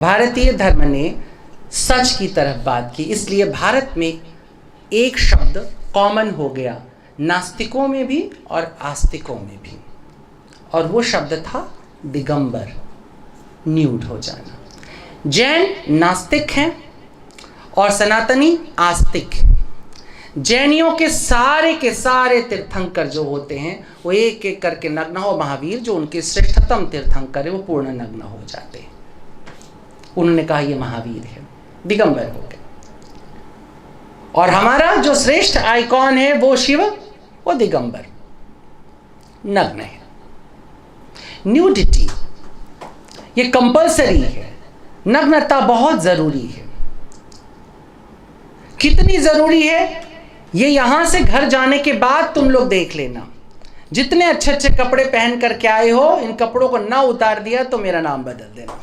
भारतीय धर्म ने सच की तरफ बात की, इसलिए भारत में एक शब्द कॉमन हो गया नास्तिकों में भी और आस्तिकों में भी, और वो शब्द था दिगंबर, न्यूड हो जाना। जैन नास्तिक हैं और सनातनी आस्तिक हैं। जैनियों के सारे तीर्थंकर जो होते हैं वो एक एक करके नग्न हो, महावीर जो उनके श्रेष्ठतम तीर्थंकर है वो पूर्ण नग्न हो जाते हैं। उन्होंने कहा ये महावीर है, दिगंबर हो गए। और हमारा जो श्रेष्ठ आइकॉन है वो शिव, वो दिगंबर नग्न है। न्यूडिटी ये कंपल्सरी है, नग्नता बहुत जरूरी है। कितनी जरूरी है ये यहां से घर जाने के बाद तुम लोग देख लेना। जितने अच्छे अच्छे कपड़े पहन करके आए हो, इन कपड़ों को ना उतार दिया तो मेरा नाम बदल देना।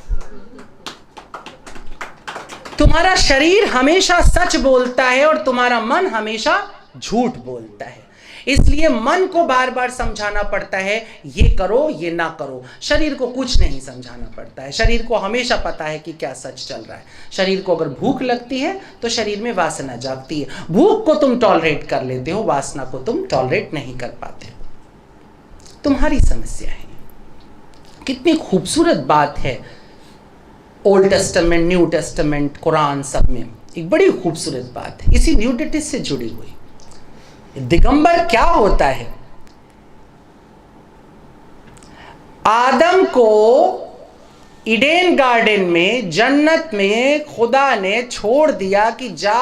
तुम्हारा शरीर हमेशा सच बोलता है और तुम्हारा मन हमेशा झूठ बोलता है, इसलिए मन को बार बार समझाना पड़ता है ये करो ये ना करो। शरीर को कुछ नहीं समझाना पड़ता है, शरीर को हमेशा पता है कि क्या सच चल रहा है। शरीर को अगर भूख लगती है तो शरीर में वासना जागती है। भूख को तुम टॉलरेट कर लेते हो, वासना को तुम टॉलरेट नहीं कर पाते। तुम्हारी समस्या है। कितनी खूबसूरत बात है old testament, new testament, Quran, सब में एक बड़ी खूबसूरत बात है इसी न्यूडिटी से जुड़ी हुई। दिगंबर क्या होता है? आदम को ईडेन गार्डन में, जन्नत में खुदा ने छोड़ दिया कि जा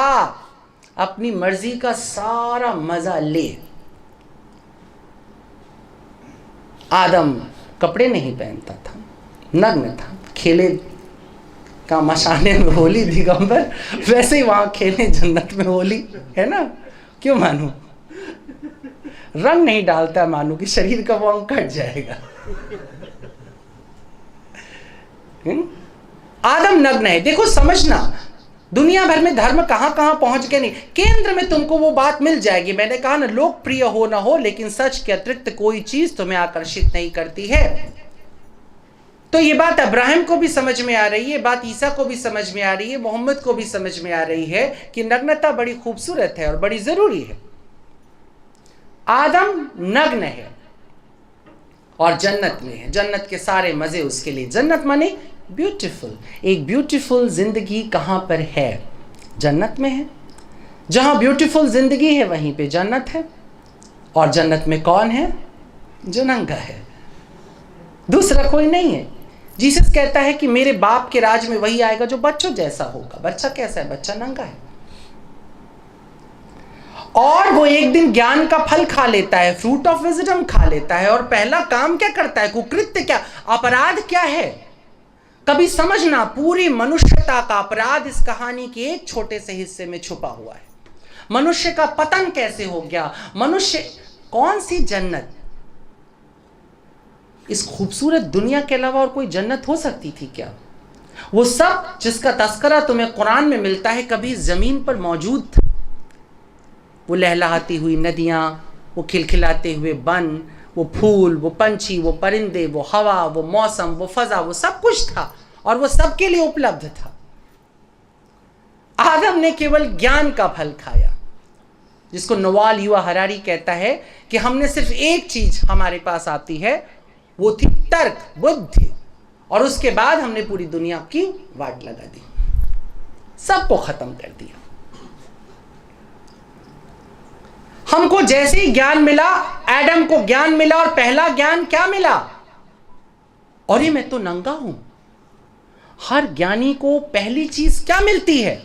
अपनी मर्जी का सारा मजा ले। आदम कपड़े नहीं पहनता था, नग्न था, खेले का मशाने में होली दिगंबर, वैसे ही वहां खेले जन्नत में होली, है ना? क्यों मानू? रंग नहीं डालता मानू कि शरीर का वो अंग कट जाएगा। आदम नग्न है। देखो समझना, दुनिया भर में धर्म कहां कहां पहुंच गए नहीं, केंद्र में तुमको वो बात मिल जाएगी। मैंने कहा ना, लोकप्रिय हो ना हो, लेकिन सच के अतिरिक्त कोई चीज तुम्हें आकर्षित नहीं करती है। तो ये बात अब्राहम को भी समझ में आ रही है, बात ईसा को भी समझ में आ रही है, मोहम्मद को भी समझ में आ रही है कि नग्नता बड़ी खूबसूरत है और बड़ी जरूरी है। आदम नग्न है और जन्नत में है, जन्नत के सारे मजे उसके लिए। जन्नत माने ब्यूटीफुल। एक ब्यूटीफुल जिंदगी कहां पर है? जन्नत में है। जहां ब्यूटीफुल जिंदगी है वहीं पे जन्नत है। और जन्नत में कौन है? जो नंगा है, दूसरा कोई नहीं है। जीसस कहता है कि मेरे बाप के राज में वही आएगा जो बच्चों जैसा होगा। बच्चा कैसा है? बच्चा नंगा है। और वो एक दिन ज्ञान का फल खा लेता है, फ्रूट ऑफ विजडम खा लेता है, और पहला काम क्या करता है? कुकृत्य क्या, अपराध क्या है? कभी समझना, पूरी मनुष्यता का अपराध इस कहानी के एक छोटे से हिस्से में छुपा हुआ है। मनुष्य का पतन कैसे हो गया? मनुष्य, कौन सी जन्नत? इस खूबसूरत दुनिया के अलावा और कोई जन्नत हो सकती थी क्या? वो सब जिसका तस्करा तुम्हें कुरान में मिलता है कभी जमीन पर मौजूद था। वो लहलहाती हुई नदियाँ, वो खिलखिलाते हुए वन, वो फूल, वो पंछी, वो परिंदे, वो हवा, वो मौसम, वो फजा, वो सब कुछ था और वो सबके लिए उपलब्ध था। आदम ने केवल ज्ञान का फल खाया, जिसको नोवाल युवा हरारी कहता है कि हमने सिर्फ एक चीज हमारे पास आती है, वो थी तर्क, बुद्धि, और उसके बाद हमने पूरी दुनिया की वाट लगा दी, सबको खत्म कर दिया। हमको जैसे ही ज्ञान मिला, एडम को ज्ञान मिला, और पहला ज्ञान क्या मिला? और ये मैं तो नंगा हूं। हर ज्ञानी को पहली चीज क्या मिलती है?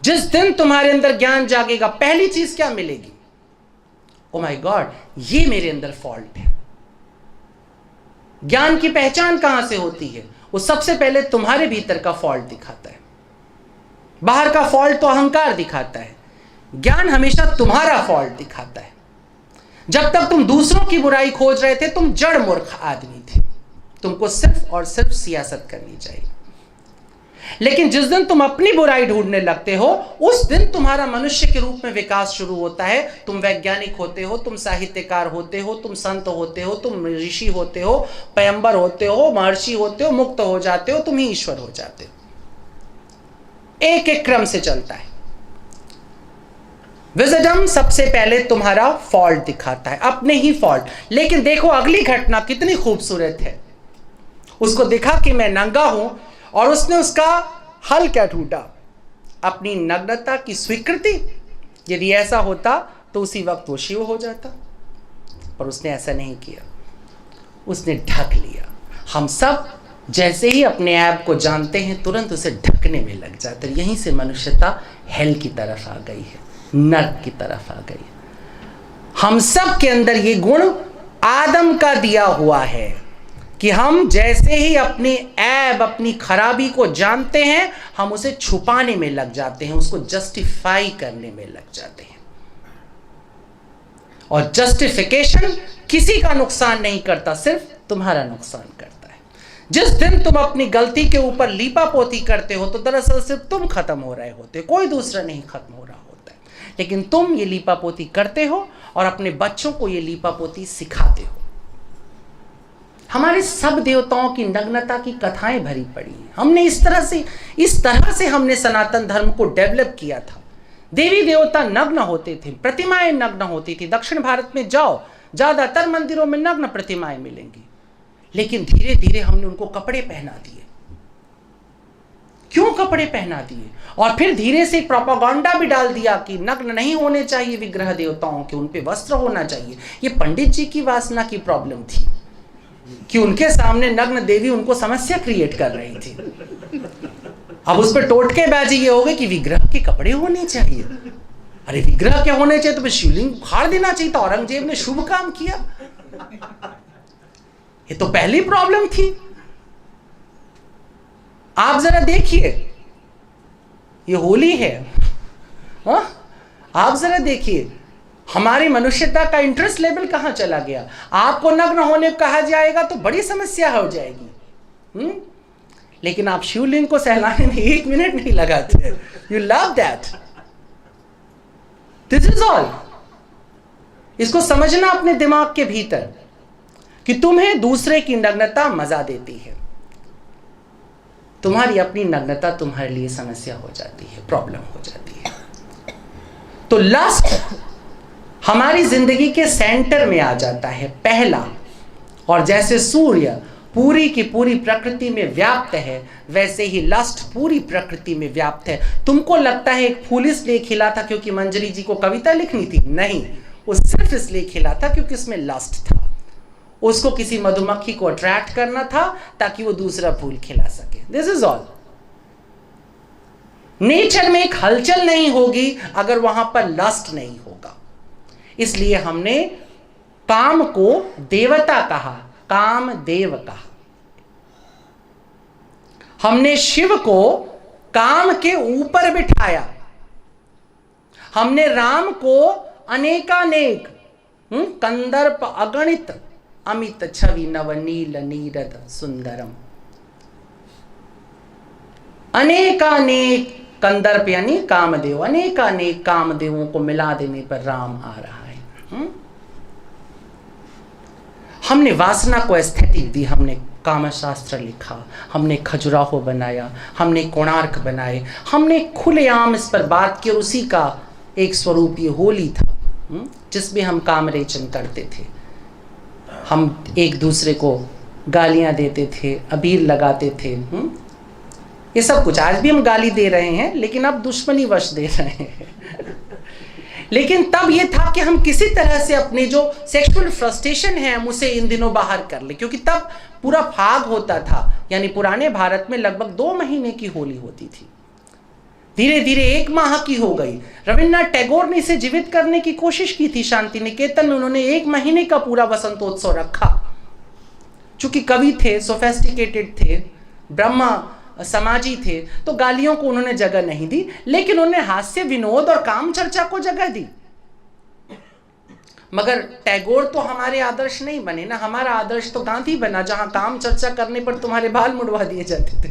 जिस दिन तुम्हारे अंदर ज्ञान जागेगा, पहली चीज क्या मिलेगी? ओ माय गॉड, ये मेरे अंदर फॉल्ट है। ज्ञान की पहचान कहां से होती है? वो सबसे पहले तुम्हारे भीतर का फॉल्ट दिखाता है। बाहर का फॉल्ट तो अहंकार दिखाता है, ज्ञान हमेशा तुम्हारा फॉल्ट दिखाता है। जब तक तुम दूसरों की बुराई खोज रहे थे, तुम जड़ मूर्ख आदमी थे। तुमको सिर्फ और सिर्फ सियासत करनी चाहिए। लेकिन जिस दिन तुम अपनी बुराई ढूंढने लगते हो, उस दिन तुम्हारा मनुष्य के रूप में विकास शुरू होता है। तुम वैज्ञानिक होते हो, तुम साहित्यकार होते हो, तुम संत होते हो, तुम ऋषि होते हो, पैगंबर होते हो, महर्षि होते हो, मुक्त हो जाते हो, तुम ही ईश्वर हो जाते हो। एक एक क्रम से चलता है। विजडम सबसे पहले तुम्हारा फॉल्ट दिखाता है, अपने ही फॉल्ट। लेकिन देखो अगली घटना कितनी खूबसूरत है। उसको दिखा कि मैं नंगा हूं, और उसने उसका हल क्या ढूंढा? अपनी नग्नता की स्वीकृति। यदि ऐसा होता तो उसी वक्त वो शिव हो जाता, पर उसने ऐसा नहीं किया, उसने ढक लिया। हम सब जैसे ही अपने ऐप को जानते हैं, तुरंत उसे ढकने में लग जाते हैं। यहीं से मनुष्यता हेल की तरफ आ गई है, नर्क की तरफ आ गई है। हम सब के अंदर ये गुण आदम का दिया हुआ है कि हम जैसे ही अपनी ऐब, अपनी खराबी को जानते हैं, हम उसे छुपाने में लग जाते हैं, उसको जस्टिफाई करने में लग जाते हैं। और जस्टिफिकेशन किसी का नुकसान नहीं करता, सिर्फ तुम्हारा नुकसान करता है। जिस दिन तुम अपनी गलती के ऊपर लीपापोती करते हो, तो दरअसल सिर्फ तुम खत्म हो रहे होते, कोई दूसरा नहीं खत्म हो रहा होता है। लेकिन तुम ये लीपापोती करते हो और अपने बच्चों को ये लीपापोती सिखाते हो। हमारे सब देवताओं की नग्नता की कथाएं भरी पड़ी हैं। हमने इस तरह से हमने सनातन धर्म को डेवलप किया था। देवी देवता नग्न होते थे, प्रतिमाएं नग्न होती थी। दक्षिण भारत में जाओ, ज्यादातर मंदिरों में नग्न प्रतिमाएं मिलेंगी। लेकिन धीरे धीरे हमने उनको कपड़े पहना दिए। क्यों कपड़े पहना दिए? और फिर धीरे से प्रोपागेंडा भी डाल दिया कि नग्न नहीं होने चाहिए विग्रह देवताओं के, उन पे वस्त्र होना चाहिए। ये पंडित जी की वासना की प्रॉब्लम थी कि उनके सामने नग्न देवी उनको समस्या क्रिएट कर रही थी। अब उस पर टोटकेबाजी ये हो गई कि विग्रह के कपड़े होने चाहिए। अरे विग्रह क्या होने चाहिए? तो फिर शिवलिंग उखाड़ देना चाहिए था। औरंगजेब ने शुभ काम किया। ये तो पहली प्रॉब्लम थी। आप जरा देखिए, ये होली है, आप जरा देखिए हमारी मनुष्यता का इंटरेस्ट लेवल कहां चला गया। आपको नग्न होने कहा जाएगा तो बड़ी समस्या हो जाएगी। लेकिन आप शिवलिंग को सहलाने में 1 मिनट नहीं लगाते। You love that. This is all. इसको समझना अपने दिमाग के भीतर कि तुम्हें दूसरे की नग्नता मजा देती है, तुम्हारी अपनी नग्नता तुम्हारे लिए समस्या हो जाती है, प्रॉब्लम हो जाती है। तो लस्ट हमारी जिंदगी के सेंटर में आ जाता है, पहला। और जैसे सूर्य पूरी की पूरी प्रकृति में व्याप्त है, वैसे ही लस्ट पूरी प्रकृति में व्याप्त है। तुमको लगता है एक फूल इसलिए खिला था क्योंकि मंजरी जी को कविता लिखनी थी? नहीं, वो सिर्फ इसलिए खिला था क्योंकि उसमें लस्ट था। उसको किसी मधुमक्खी को अट्रैक्ट करना था ताकि वो दूसरा फूल खिला सके। This is all. नेचर में एक हलचल नहीं होगी अगर वहां पर लस्ट नहीं होगा। इसलिए हमने काम को देवता कहा, काम देव कहा। हमने शिव को काम के ऊपर बिठाया। हमने राम को अनेकानेक कंदर्प अगणित अमित छवि नवनील नीरद सुंदरम, अनेकानेक कंदर्प यानी कामदेव, अनेकानेक कामदेवों को मिला देने पर राम आ रहा है। हमने वासना को एस्थेटिक दी, हमने कामशास्त्र लिखा, हमने खजुराहो बनाया, हमने कोणार्क बनाए, हमने खुलेआम इस पर बात की। और उसी का एक स्वरूप ये होली था, जिसमें हम कामरेचन करते थे। हम एक दूसरे को गालियां देते थे, अबीर लगाते थे, ये सब कुछ। आज भी हम गाली दे रहे हैं, लेकिन अब दुश्मनी वश दे रहे हैं। लेकिन तब ये था कि हम किसी तरह से अपने जो सेक्सुअल फ्रस्ट्रेशन है हम उसे इन दिनों बाहर कर ले, क्योंकि तब पूरा फाग होता था। यानी पुराने भारत में लगभग 2 महीने की होली होती थी, धीरे धीरे 1 माह की हो गई। रविन्द्रनाथ टैगोर ने इसे जीवित करने की कोशिश की थी। शांति निकेतन में उन्होंने 1 महीने का पूरा वसंतोत्सव रखा। चूंकि कवि थे, सोफेस्टिकेटेड थे, ब्रह्मा समाजी थे, तो गालियों को उन्होंने जगह नहीं दी, लेकिन उन्होंने हास्य विनोद और काम चर्चा को जगह दी। मगर टैगोर तो हमारे आदर्श नहीं बने ना। हमारा आदर्श तो गांधी बना, जहां काम चर्चा करने पर तुम्हारे बाल मुड़वा दिए जाते थे।